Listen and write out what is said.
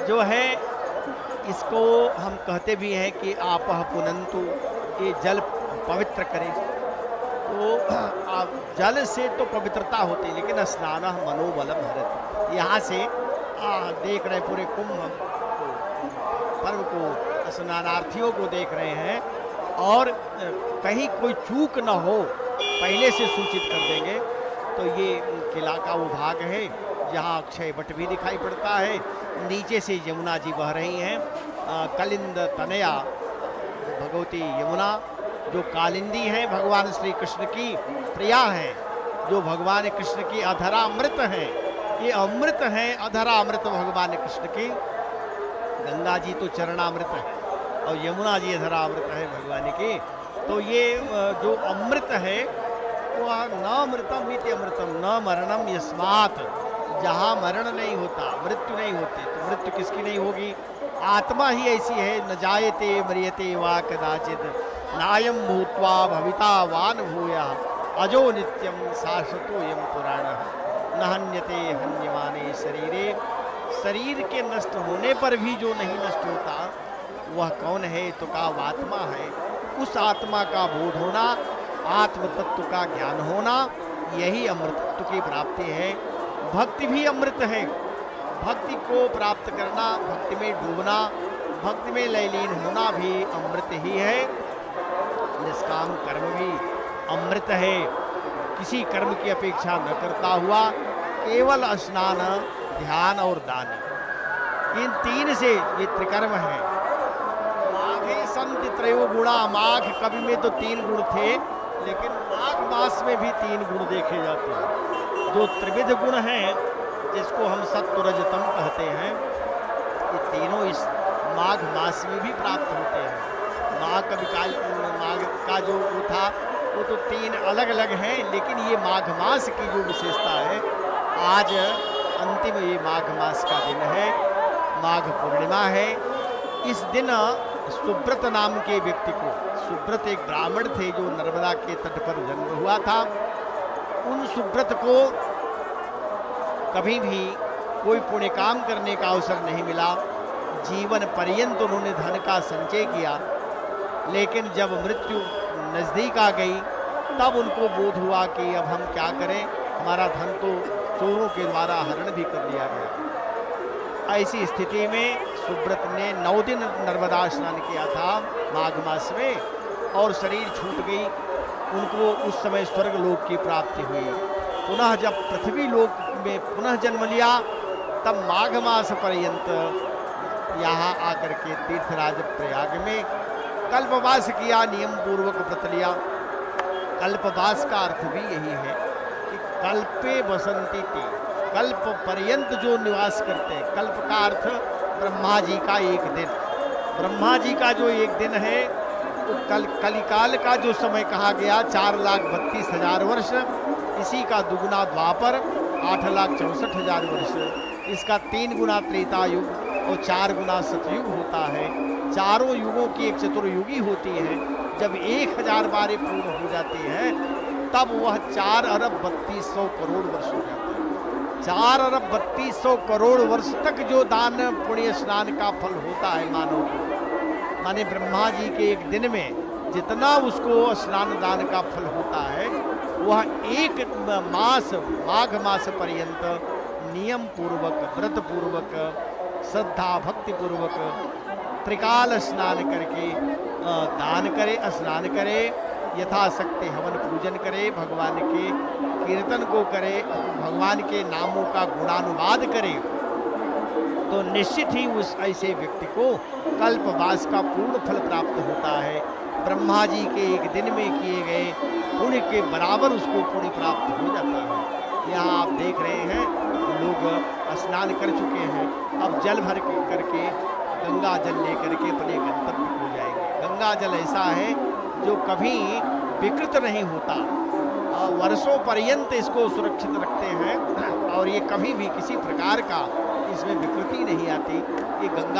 जो है इसको हम कहते भी हैं कि आपह पुनंतु, ये जल पवित्र करे। तो आप जल से तो पवित्रता होती है, लेकिन स्नान मनोबलम हरति। यहाँ से देख रहे पूरे कुंभ पर्व को, स्नानार्थियों को देख रहे हैं, और कहीं कोई चूक न हो पहले से सूचित कर देंगे। तो ये किला का वो भाग है जहाँ अक्षय वट भी दिखाई पड़ता है। नीचे से यमुना जी बह रही हैं, कलिंद तनया भगवती यमुना, जो कालिंदी हैं भगवान श्री कृष्ण की प्रिया हैं, जो भगवान कृष्ण की अधरा अमृत हैं। ये अमृत हैं, अधरा अमृत भगवान कृष्ण की। गंगा जी तो चरणामृत है और यमुना जी अधरा अमृत है भगवान की। तो ये जो अमृत है वह न अमृतम नित्य अमृतम न मरणम यस्मात्, जहाँ मरण नहीं होता, मृत्यु नहीं होती, तो मृत्यु किसकी नहीं होगी? आत्मा ही ऐसी है, न जायते मरियते वा कदाचित, नायम भूत्वा भविता वान भूया, अजो नित्यम शाश्वतो यम पुराण, न हन्यते हन्यमाने शरीरे। शरीर के नष्ट होने पर भी जो नहीं नष्ट होता वह कौन है? तो का आत्मा है। उस आत्मा का बोध होना, आत्म तत्व का ज्ञान होना, यही अमृतत्व की प्राप्ति है। भक्ति भी अमृत है। भक्ति को प्राप्त करना, भक्ति में डूबना, भक्ति में लयलीन होना भी अमृत ही है। निष्काम कर्म भी अमृत है। किसी कर्म की अपेक्षा न करता हुआ केवल स्नान, ध्यान और दान, इन तीन से ये त्रिकर्म है। माघे संत त्रयो गुणा, माघ कवि में तो 3 गुण थे, लेकिन माघ मास में भी 3 गुण देखे जाते हैं। जो त्रिविध गुण हैं, जिसको हम सत्व रजतम कहते हैं, ये तीनों इस माघ मास में भी प्राप्त होते हैं। माघ का जो वो था वो तो 3 अलग अलग हैं, लेकिन ये माघ मास की जो विशेषता है, आज अंतिम ये माघ मास का दिन है, माघ पूर्णिमा है। इस दिन सुब्रत नाम के व्यक्ति को, सुब्रत एक ब्राह्मण थे जो नर्मदा के तट पर जन्म हुआ था, उन सुब्रत को कभी भी कोई पुण्य काम करने का अवसर नहीं मिला। जीवन पर्यंत उन्होंने धन का संचय किया, लेकिन जब मृत्यु नज़दीक आ गई तब उनको बोध हुआ कि अब हम क्या करें, हमारा धन तो चोरों के द्वारा हरण भी कर लिया गया। ऐसी स्थिति में सुब्रत ने 9 दिन नर्मदा स्नान किया था माघ मास में, और शरीर छूट गई। उनको उस समय स्वर्ग लोक की प्राप्ति हुई। पुनः जब पृथ्वी लोक में पुनः जन्म लिया, तब माघ मास पर्यंत यहाँ आकर के तीर्थराज प्रयाग में कल्पवास किया, नियम पूर्वक व्रत लिया। कल्पवास का अर्थ भी यही है कि कल्पे बसंती ते, कल्प पर्यंत जो निवास करते हैं। कल्प का अर्थ ब्रह्मा जी का एक दिन, ब्रह्मा जी का जो एक दिन है, तो कलिकाल का जो समय कहा गया 4,32,000 वर्ष, इसी का दुगुना द्वापर 8,64,000 वर्ष, इसका 3 गुना त्रेता युग और 4 गुना सतयुग होता है। चारों युगों की एक चतुर्युगी होती है। जब 1000 बारें पूर्ण हो जाती हैं, तब वह 4,32,000 करोड़ वर्ष हो जाता है। 4,32,000 करोड़ वर्ष तक जो दान पुण्य स्नान का फल होता है मानव को, माने ब्रह्मा जी के एक दिन में जितना उसको स्नान दान का फल होता है, वह 1 मास माघ मास पर्यंत नियम पूर्वक, व्रत पूर्वक, श्रद्धा भक्ति पूर्वक त्रिकाल स्नान करके दान करे, स्नान करे, यथाशक्ति हवन पूजन करे, भगवान के कीर्तन को करे, भगवान के नामों का गुणानुवाद करे, तो निश्चित ही उस ऐसे व्यक्ति को कल्पवास का पूर्ण फल प्राप्त होता है। ब्रह्मा जी के एक दिन में किए गए पुण्य के बराबर उसको पुण्य प्राप्त हो जाता है। यहाँ आप देख रहे हैं लोग स्नान कर चुके हैं, अब जल भर करके गंगा जल लेकर के अपने गंतव्य को जाएंगे। गंगा जल ऐसा है जो कभी विकृत नहीं होता, वर्षों पर्यंत इसको सुरक्षित रखते हैं, और ये कभी भी किसी प्रकार का इसमें विकृति नहीं आती। ये गंगा